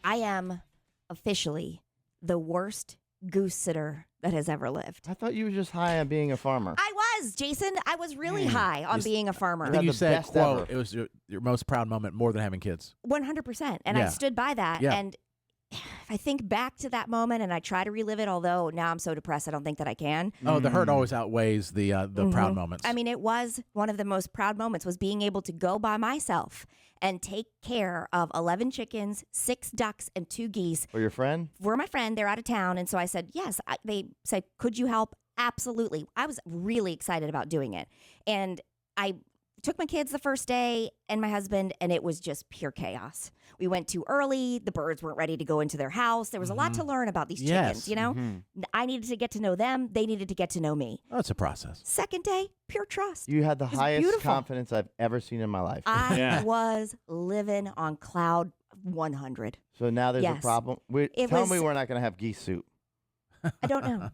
I am officially the worst goose sitter that has ever lived. I thought you were just high on being a farmer. I was, Jason. I was really high on being a farmer. I think you the said, best quote, ever. it was your most proud moment more than having kids. 100%. And I Yeah. stood by that. Yeah. And if I think back to that moment and I try to relive it, although now I'm so depressed, I don't think that I can. Oh, the hurt always outweighs the proud moments. I mean, it was one of the most proud moments was being able to go by myself and take care of 11 chickens, 6 ducks, and 2 geese. For your friend? For my friend, they're out of town. And so I said, yes. They said, could you help? Absolutely. I was really excited about doing it. And I took my kids the first day and my husband, and it was just pure chaos. We went too early. The birds weren't ready to go into their house. There was a lot to learn about these chickens, you know? I needed to get to know them. They needed to get to know me. Oh, it's a process. Second day, pure trust. You had the highest beautiful. confidence I've ever seen in my life. I was living on cloud 100. So now there's a Yes. problem. Tell me we're not going to have geese soup. I don't know.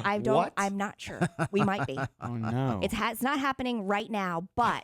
I don't. What? I'm not sure. We might be. Oh no. It's not happening right now, but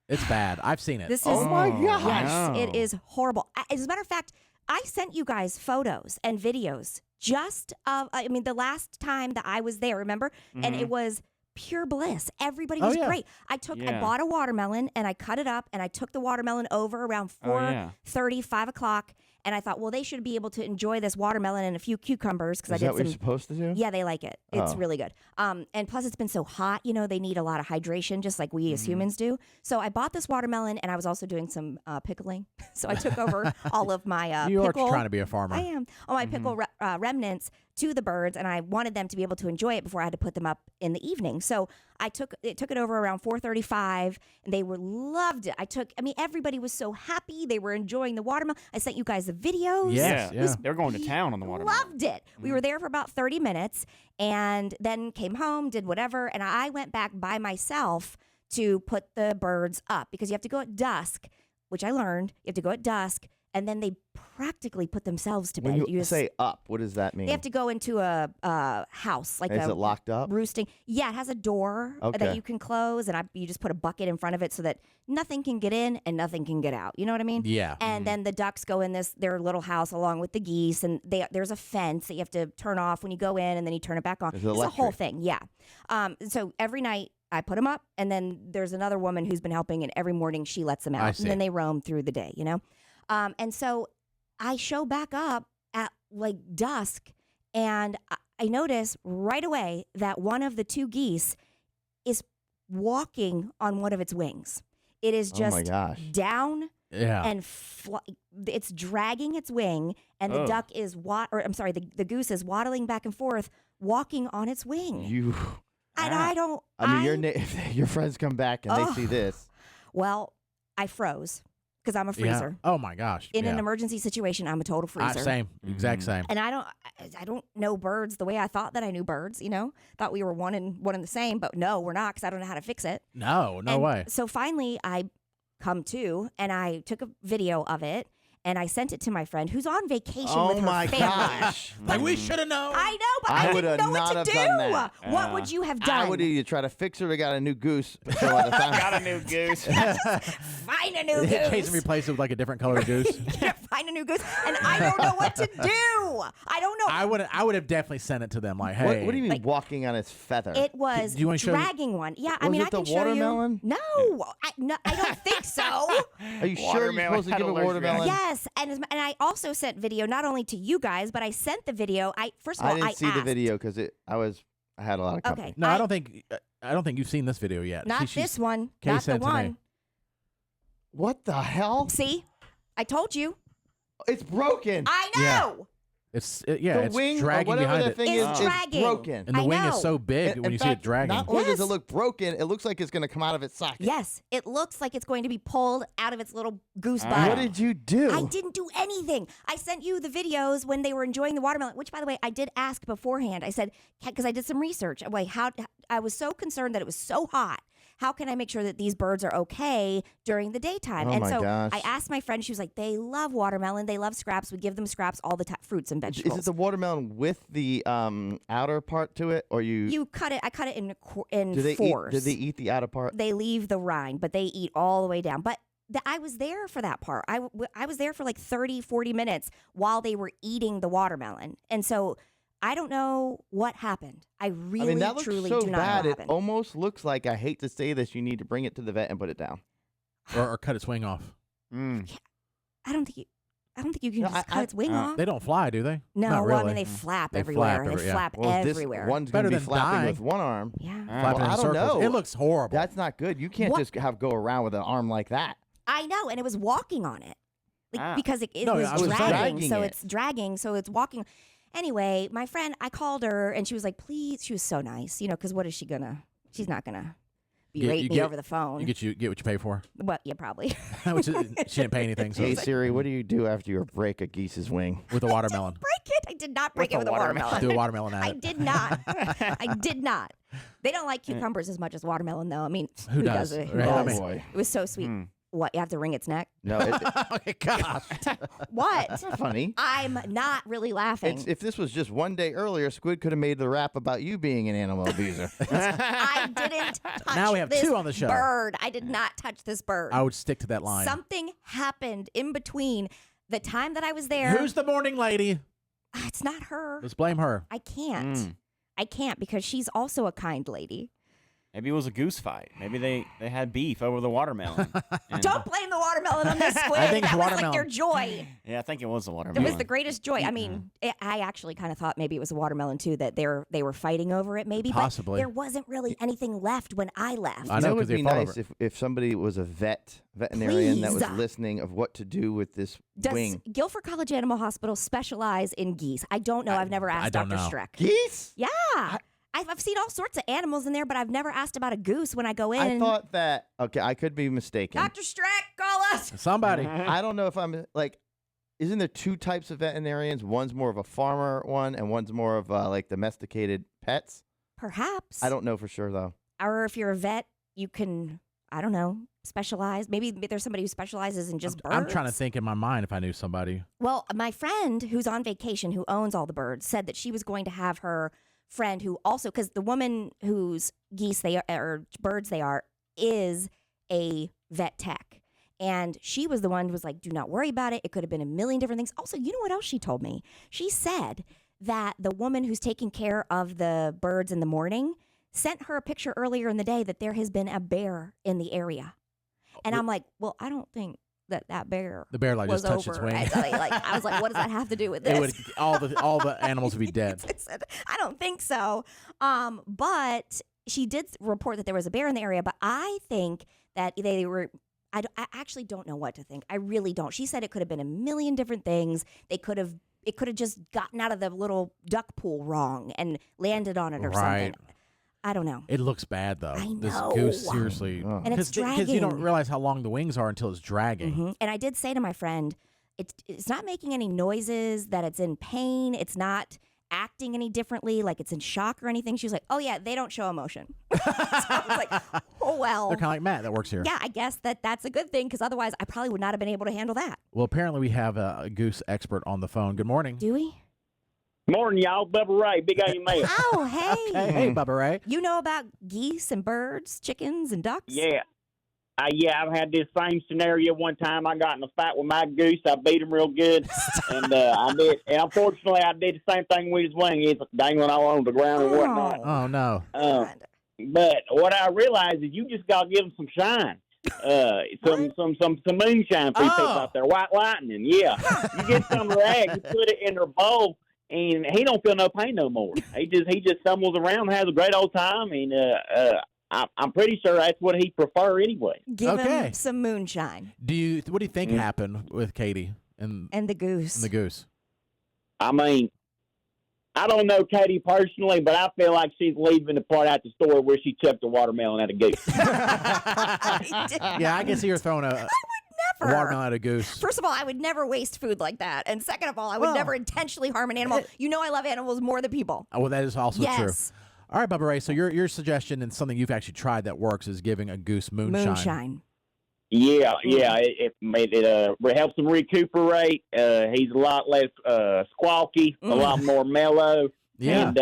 It's bad. I've seen it. this is. Oh my gosh. Yes, No. it is horrible. As a matter of fact, I sent you guys photos and videos just of. I mean, the last time that I was there, remember, and it was pure bliss. Everybody was yeah. great. I Yeah. bought a watermelon and I cut it up and I took the watermelon over around 4:30, 5 o'clock, and I thought, well, they should be able to enjoy this watermelon and a few cucumbers because I Is did that what some. you're supposed to do? Yeah, they like it. It's Oh. really good. And plus it's been so hot, you know, they need a lot of hydration just like we as humans do. So I bought this watermelon and I was also doing some pickling. So I took over all of my you pickle. are trying to be a farmer. I am. All my pickle remnants to the birds, and I wanted them to be able to enjoy it before I had to put them up in the evening. So I took it over around 4:35, and they loved it. I mean, everybody was so happy. They were enjoying the watermelon. I sent you guys the videos. Yes, yeah. They're going to town on the watermelon. Loved it. We were there for about 30 minutes and then came home, did whatever. And I went back by myself to put the birds up because you have to go at dusk, which I learned. You have to go at dusk, and then they practically put themselves to bed. When you just- say up, what does that mean? they have to go into a house, like Is a it locked up? roosting. Yeah, it has a door Okay. that you can close, and you just put a bucket in front of it so that nothing can get in and nothing can get out. You know what I mean? Yeah. And then the ducks go in their little house along with the geese, and there's a fence that you have to turn off when you go in, and then you turn it back on. It's It's a whole electric. thing. Yeah. So every night I put them up, and then there's another woman who's been helping, and every morning she lets them I out, see. and then they roam through the day. You know. And so I show back up at like dusk, and I notice right away that one of the 2 geese is walking on one of its wings. It is Oh just my gosh. down Yeah. and it's dragging its wing, and the duck is the goose is waddling back and forth, walking on its wing. You. And I don't. I mean, if your friends come back and they see this. Well, I froze because I'm a freezer. Yeah. Oh my gosh. In yeah. an emergency situation, I'm a total freezer. Same. Exact same. And I don't know birds the way I thought that I knew birds. You know, thought we were one and the same, but no, we're not because I don't know how to fix it. No way. So finally, I come to, and I took a video of it, and I sent it to my friend who's on vacation with her my family. gosh. Like we should have known. I know, but I I would didn't have know what not to have do. done that. What would you have done? I would either try to fix her or got a new goose. So by the time Got a new goose. Find a new Chase goose. and replace it with like a different color goose. Find a new goose, and I don't know what to do. I don't know. I would have definitely sent it to them. Like, hey, what do you mean walking on its feather? It was Do you wanna show- dragging one. Yeah, I Was mean, it I the can watermelon? show you. No, I don't think so. Are you sure you're Watermelon supposed to had give a allergic watermelon? Yes, and I also sent video not only to you guys, but I sent the video. First of all, I didn't see the asked. video because I had a lot of company. Okay, No, I don't think you've seen this video yet. not She's- this one, Kay not the sent it to me. one. What the hell? See, I told you. It's broken. I know. It's the it's wing or dragging whatever behind the it, thing It's is dragging. broken. and the I wing know. is so big In when you see it fact, dragging. Not only does it Yes. look broken, it looks like it's going to come out of its socket. Yes, it looks like it's going to be pulled out of its little goose Ah. body. What did you do? I didn't do anything. I sent you the videos when they were enjoying the watermelon, which, by the way, I did ask beforehand. I said, because I did some research. Like, I was so concerned that it was so hot. How can I make sure that these birds are okay during the daytime? Oh and my so gosh. I asked my friend. She was like, they love watermelon. They love scraps. We give them scraps all the time, fruits and vegetables. Is it the watermelon with the outer part to it, or You cut it. I cut it in do they fours. Eat, do they eat the outer part? They leave the rind, but they eat all the way down. But I was there for that part. I was there for like 30, 40 minutes while they were eating the watermelon. And so I don't know what happened. I really, that looks truly so do not know bad. what It happened. almost looks like, I hate to say this, you need to bring it to the vet and put it down. Or cut its wing off. I don't think you can No, just cut its wing off. They don't fly, do they? No, Not well, I really. mean, they flap They everywhere. flap They yeah. flap Well, everywhere. This one's Better going to be than flapping dying. with one arm. Yeah. Flapping Well, in I don't circles. know. It looks horrible. That's not good. You can't What? just go around with an arm like that. I know, and it was walking on it. Because it No, was I was dragging, so dragging it's dragging, so it's walking. Anyway, my friend, I called her, and she was like, please, she was so nice, because what is she gonna, she's not gonna berate me over the phone. You get what you pay for. Well, yeah, probably. Which is, she didn't pay anything. So Hey, Siri, what do you do after you break a geese's wing? with a watermelon. Break it. I did not break it with a watermelon. Do a watermelon at I it. did not. I did not. They don't like cucumbers as much as watermelon, though. I mean, Who does? it? Who Right, I does? mean- It was so sweet. What, you have to wring its neck? No, it's Oh my gosh. What? not funny. I'm not really laughing. If this was just one day earlier, Squid could have made the rap about you being an animal abuser. I didn't touch Now we have this two on the show. bird. I did not touch this bird. I would stick to that line. Something happened in between the time that I was there. Who's the morning lady? It's not her. Let's blame her. I can't. I can't because she's also a kind lady. Maybe it was a goose fight. Maybe they had beef over the watermelon. And- Don't blame the watermelon on this squid. I think it's that was like watermelon. their joy. Yeah, I think it was a It watermelon. was the greatest joy. I mean, I actually kind of thought maybe it was a watermelon too, that they were fighting over it maybe. Possibly. But there wasn't really anything left when I left. I You know, know, it 'cause would they be fought nice over if somebody was a veterinarian that was Please. listening of what to do with this Does wing. Guilford College Animal Hospital specialize in geese? I don't know. I've never asked don't Dr. know. Streck. Geese? Yeah. I've seen all sorts of animals in there, but I've never asked about a goose when I go in. I thought that, okay, I could be mistaken. Dr. Streck, call us. Somebody. I don't know if I'm like, isn't there two types of veterinarians? One's more of a farmer one, and one's more of like domesticated pets. Perhaps. I don't know for sure though. Or if you're a vet, you can, I don't know, specialize. Maybe there's somebody who specializes in just birds. I'm trying to think in my mind if I knew somebody. Well, my friend who's on vacation, who owns all the birds, said that she was going to have her friend who also, because the woman whose geese they are, or birds they are, is a vet tech. And she was the one who was like, do not worry about it. It could have been a million different things. Also, you know what else she told me? She said that the woman who's taking care of the birds in the morning sent her a picture earlier in the day that there has been a bear in the area. And I'm like, well, I don't think that bear The bear like was just touched over. its wing. I was like, what does that have to do with this? It would all the animals would be dead. I said, I don't think so. But she did report that there was a bear in the area. But I think that they were. I actually don't know what to think. I really don't. She said it could have been a million different things. It could have just gotten out of the little duck pool wrong and landed on it or Right. something. I don't know. It looks bad though. I This know. goose seriously. Oh. And it's Because you don't dragging. realize how long the wings are until it's dragging. Mhm. And I did say to my friend, it's not making any noises, that it's in pain. It's not acting any differently, like it's in shock or anything. She was like, oh, yeah, they don't show emotion. So I was like, oh, well. They're kind of like Matt that works here. Yeah, I guess that's a good thing because otherwise I probably would not have been able to handle that. Well, apparently we have a goose expert on the phone. Good morning. Do we? Morning, y'all. Bubba Ray, Big A man. Oh, hey. Hey, Bubba Ray. You know about geese and birds, chickens and ducks? Yeah. I've had this same scenario one time. I got in a fight with my goose. I beat him real good. And I did. And unfortunately, I did the same thing with his wing. It's dangling all on the ground and whatnot. Oh, no. God. But what I realized is you just got to give him some shine. Some moonshine for you people out there. White lightning, yeah. You get some of that, you put it in their bowl, and he don't feel no pain no more. He just stumbles around and has a great old time, and I'm pretty sure that's what he prefer anyway. Give Okay. him some moonshine. What do you think happened with Katie and And the goose. the goose? I mean, I don't know Katie personally, but I feel like she's leaving the part out the store where she chucked the watermelon at a goose. Yeah, I can see her throwing a Never. watermelon at a goose. First of all, I would never waste food like that. And second of all, I would Well, never intentionally harm an animal. You know I love animals more than people. Well, that is also true. Yes. All right, Bubba Ray. So your suggestion and something you've actually tried that works is giving a goose moonshine. Moonshine. Yeah, it helps him recuperate. He's a lot less squawky, a lot more mellow. Yeah. And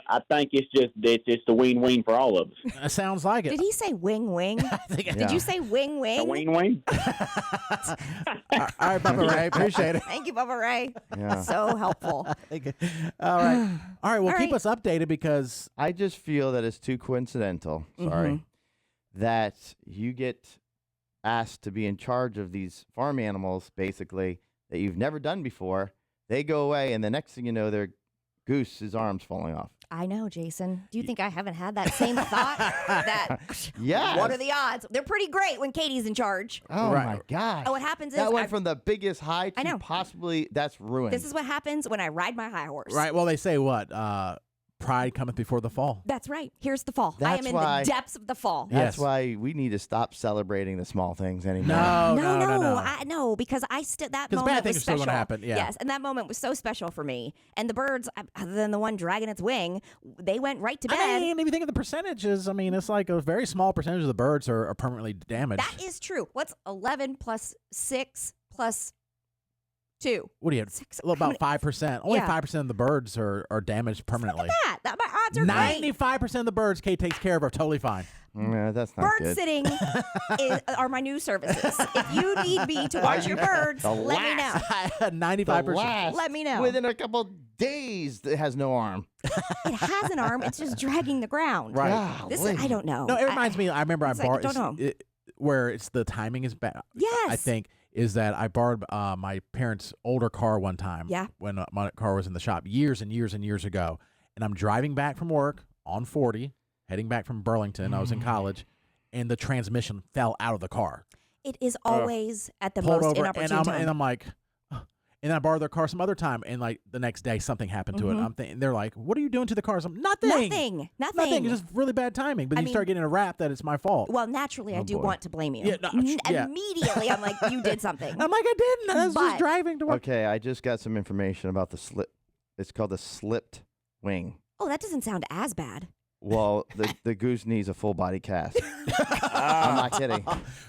I think it's a win-win for all of us. That sounds like it. Did he say wing wing? Did you say wing A wing? win-win. All right, Bubba Ray. Appreciate it. Thank you, Bubba Ray. Yeah. So helpful. All right. All right. Well, All keep right. us updated because I just feel that it's too coincidental. Sorry, that you get asked to be in charge of these farm animals, basically that you've never done before. They go away, and the next thing you know, their goose's arms falling off. I know, Jason. Do you think I haven't had that same thought? That Yes. what are the odds? They're pretty great when Katie's in charge. Oh Right. my gosh! Oh, what happens is that went I- from the biggest high I to know. possibly that's ruined. This is what happens when I ride my high horse. right. Well, they say what pride cometh before the fall. That's right. Here's the fall. I That's am in why- the depths of the fall. Yeah. That's Yes. why we need to stop celebrating the small things anymore. No. I know because I still that 'Cause moment bad things was are still special. gonna happen, yeah. Yes, and that moment was so special for me. And the birds, other than the one dragging its wing, they went right to bed. I mean, if you think of the percentages, I mean, it's like a very small percentage of the birds are permanently damaged. That is true. What's 11 plus 6 plus 2? What do you have? Six. A little How about 5%. Only Yeah. 5% of the birds are damaged permanently. That my odds are great. 95% of the birds Kate takes care of are totally fine. Yeah, that's not Bird good. sitting are my new services. If you need me to watch your birds, The let me know. 95%. last, Let me know. Within a couple days, it has no arm. It has an arm. It's just dragging the ground. Right. This Golly. I don't know. No, it reminds me. I remember I it's like, borrowed don't know. where it's the timing is bad. Yes. I think is that I borrowed my parents' older car one time. Yeah. When my car was in the shop years and years and years ago, and I'm driving back from work on 40, heading back from Burlington. I was in college, and the transmission fell out of the car. It is always at the Pulled most over, inopportune and time. I'm like. And I borrowed their car some other time, and like the next day something happened to it. I'm thinking they're like, "What are you doing to the car?" I'm nothing. Nothing. Nothing. It's just really bad timing. But I you mean- start getting a rap that it's my fault. Well, naturally, I do boy. want to blame you. Yeah, no, yeah. Immediately, I'm like, you did something. And I'm like, I didn't. I was But- just driving to work. Okay, I just got some information about the slip. It's called the slipped wing. Oh, that doesn't sound as bad. Well, the goose needs a full body cast. I'm not kidding.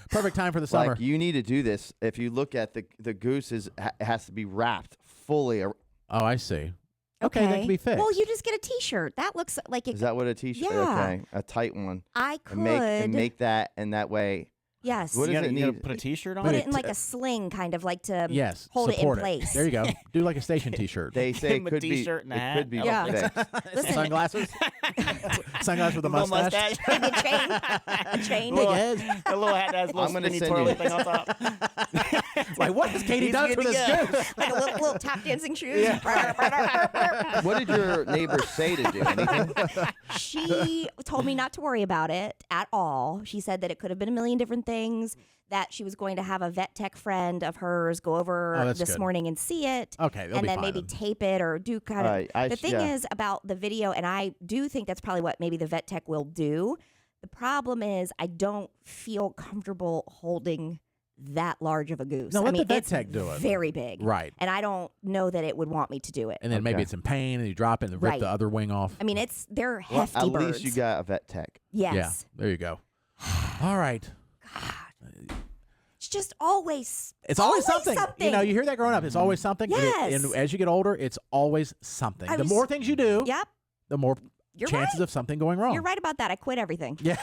Perfect time for the summer. Like you need to do this. If you look at the goose has to be wrapped fully. Oh, I see. Okay, that can be fixed. Well, you just get a T-shirt. That looks like it. Is that what a t-shirt? Yeah. Okay, a tight one. I could. And make that, and that way. Yes. What You does gotta, it you gotta need? put a T-shirt on Put it. it in like a sling, kind of like to yes, hold support it in place. There you go. Do like a station T-shirt. They say Him it a could be. t-shirt and a It hat. could be Yeah. fixed. Listen, Sunglasses. Sunglasses with a Little mustache. maybe a chain. A chain. Hey Little- guys. A little hat that has a little I'm gonna spinny send you- twirly thing on top. Like, what has Katie He's done good for to this go. goose? Like a little tap dancing shoes. What did your neighbors say to do? Anything? She told me not to worry about it at all. She said that it could have been a million different things, that she was going to have a vet tech friend of hers go over Oh, that's this good. morning and see it. Okay, they'll and be then fine maybe then. tape it or do kind of. Right, The thing is about the video, and I do think that's probably what maybe the vet tech will do. The problem is I don't feel comfortable holding that large of a goose. No, I let mean, the vet it's tech do it. very big. Right. And I don't know that it would want me to do it. And then maybe Okay. it's in pain, and you drop it and rip Right. the other wing off. I mean, they're Well, hefty at birds. least you got a vet tech. Yes. Yeah, there you go. All right. It's just always. It's always something. something. You know, you hear that growing up. It's always something. And Yes. and as you get older, it's always something. I The was- more things you do, Yep. the more You're chances right. of something going wrong. You're right about that. I quit everything. Yeah.